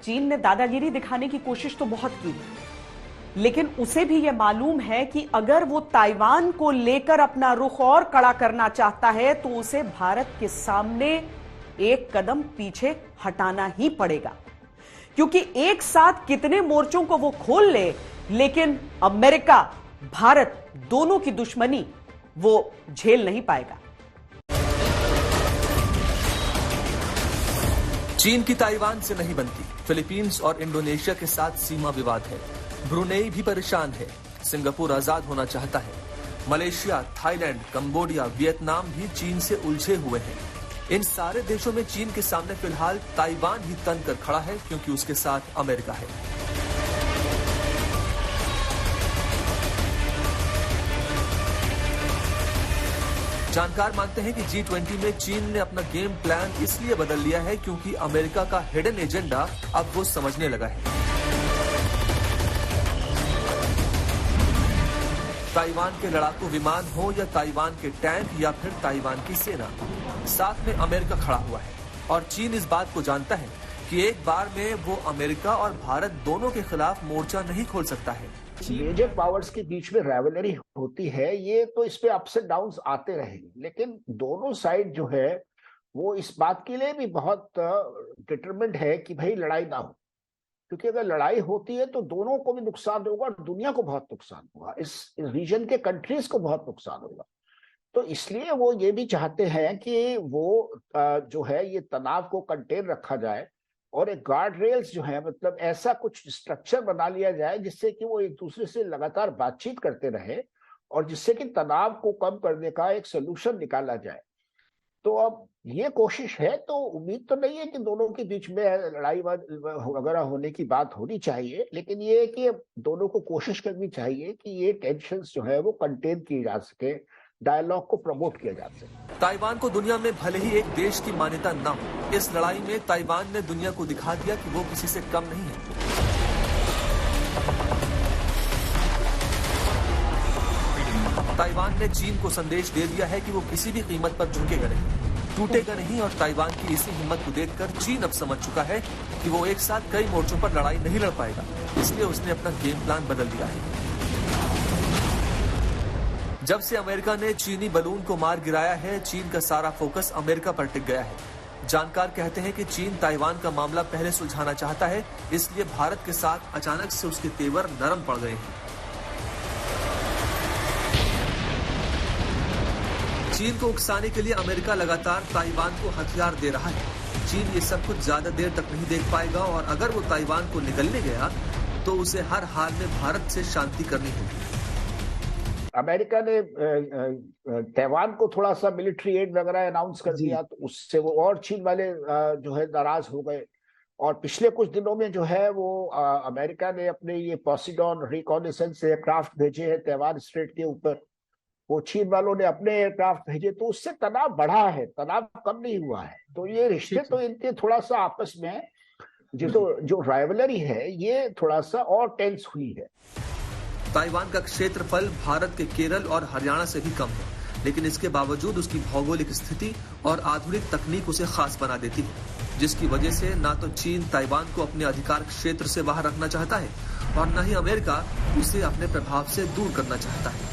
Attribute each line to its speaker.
Speaker 1: चीन ने दादागिरी दिखाने की कोशिश तो बहुत की, लेकिन उसे भी यह मालूम है कि अगर वो ताइवान को लेकर अपना रुख और कड़ा करना चाहता है तो उसे भारत के सामने एक कदम पीछे हटाना ही पड़ेगा, क्योंकि एक साथ कितने मोर्चों को वो खोल ले, लेकिन अमेरिका भारत दोनों की दुश्मनी वो झेल नहीं पाएगा।
Speaker 2: चीन की ताइवान से नहीं बनती। फिलीपींस और इंडोनेशिया के साथ सीमा विवाद है। ब्रुनेई भी परेशान है। सिंगापुर आजाद होना चाहता है। मलेशिया, थाईलैंड, कंबोडिया, वियतनाम भी चीन से उलझे हुए हैं। इन सारे देशों में चीन के सामने फिलहाल ताइवान ही तन कर खड़ा है, क्योंकि उसके साथ अमेरिका है। जानकार मानते हैं कि G20 में चीन ने अपना गेम प्लान इसलिए बदल लिया है क्योंकि अमेरिका का हिडन एजेंडा अब वो समझने लगा है। ताइवान के लड़ाकू विमान हो या ताइवान के टैंक या फिर ताइवान की सेना, साथ में अमेरिका खड़ा हुआ है और चीन इस बात को जानता है कि एक बार में वो अमेरिका और भारत दोनों के खिलाफ मोर्चा नहीं खोल सकता है।
Speaker 3: मेजर पावर्स के बीच में राइवलरी होती है, ये तो इस पे अप्स एंड डाउन्स आते रहेंगे, लेकिन दोनों साइड जो है वो इस बात के लिए भी बहुत डिटरमिन्ड है कि भाई लड़ाई ना हो, क्योंकि अगर लड़ाई होती है तो दोनों को भी नुकसान होगा और दुनिया को बहुत नुकसान होगा, इस रीजन के कंट्रीज को बहुत नुकसान होगा। तो इसलिए वो ये भी चाहते हैं कि वो जो है ये तनाव को कंटेन रखा जाए और एक गार्ड रेल्स जो है, मतलब ऐसा कुछ स्ट्रक्चर बना लिया जाए जिससे कि वो एक दूसरे से लगातार बातचीत करते रहे और जिससे कि तनाव को कम करने का एक सोल्यूशन निकाला जाए। तो अब ये कोशिश है, तो उम्मीद तो नहीं है कि दोनों के बीच में लड़ाई वगैरह होने की बात होनी चाहिए, लेकिन ये है कि दोनों को कोशिश करनी चाहिए कि ये टेंशंस जो है वो कंटेन किए जा सके, डायलॉग को प्रमोट किया जा सके।
Speaker 2: ताइवान को दुनिया में भले ही एक देश की मान्यता न हो, इस लड़ाई में ताइवान ने दुनिया को दिखा दिया कि वो किसी से कम नहीं है। ताइवान ने चीन को संदेश दे दिया है कि वो किसी भी कीमत पर झुकेगा नहीं, टूटेगा नहीं और ताइवान की इसी हिम्मत को देखकर चीन अब समझ चुका है कि वो एक साथ कई मोर्चों पर लड़ाई नहीं लड़ पाएगा, इसलिए उसने अपना गेम प्लान बदल दिया है। जब से अमेरिका ने चीनी बलून को मार गिराया है, चीन का सारा फोकस अमेरिका पर टिक गया है। जानकार कहते हैं कि चीन ताइवान का मामला पहले सुलझाना चाहता है, इसलिए भारत के साथ अचानक से उसके तेवर नरम पड़ गए हैं। चीन को उकसाने के लिए अमेरिका लगातार ताइवान को हथियार दे रहा है। चीन ये सब कुछ ज्यादा देर तक नहीं देख पाएगा और अगर वो ताइवान को निगलने गया तो उसे हर हाल में भारत से शांति करनी होगी।
Speaker 3: अमेरिका ने ताइवान को थोड़ा सा मिलिट्री एड वगैरह अनाउंस कर दिया, तो उससे वो और चीन वाले जो है नाराज हो गए। और पिछले कुछ दिनों में जो है वो अमेरिका ने अपने ये पोसिडॉन रिकॉनेसेंस एयरक्राफ्ट भेजे हैं ताइवान स्ट्रेट के ऊपर, वो चीन वालों ने अपने एयरक्राफ्ट भेजे, तो उससे तनाव बढ़ा है, तनाव कम नहीं हुआ है। तो ये रिश्ते तो इनके थोड़ा सा आपस में जो राइवलरी है ये थोड़ा सा और टेंस हुई है।
Speaker 2: ताइवान का क्षेत्रफल भारत के केरल और हरियाणा से भी कम है, लेकिन इसके बावजूद उसकी भौगोलिक स्थिति और आधुनिक तकनीक उसे खास बना देती है, जिसकी वजह से न तो चीन ताइवान को अपने अधिकार क्षेत्र से बाहर रखना चाहता है और न ही अमेरिका उसे अपने प्रभाव से दूर करना चाहता है।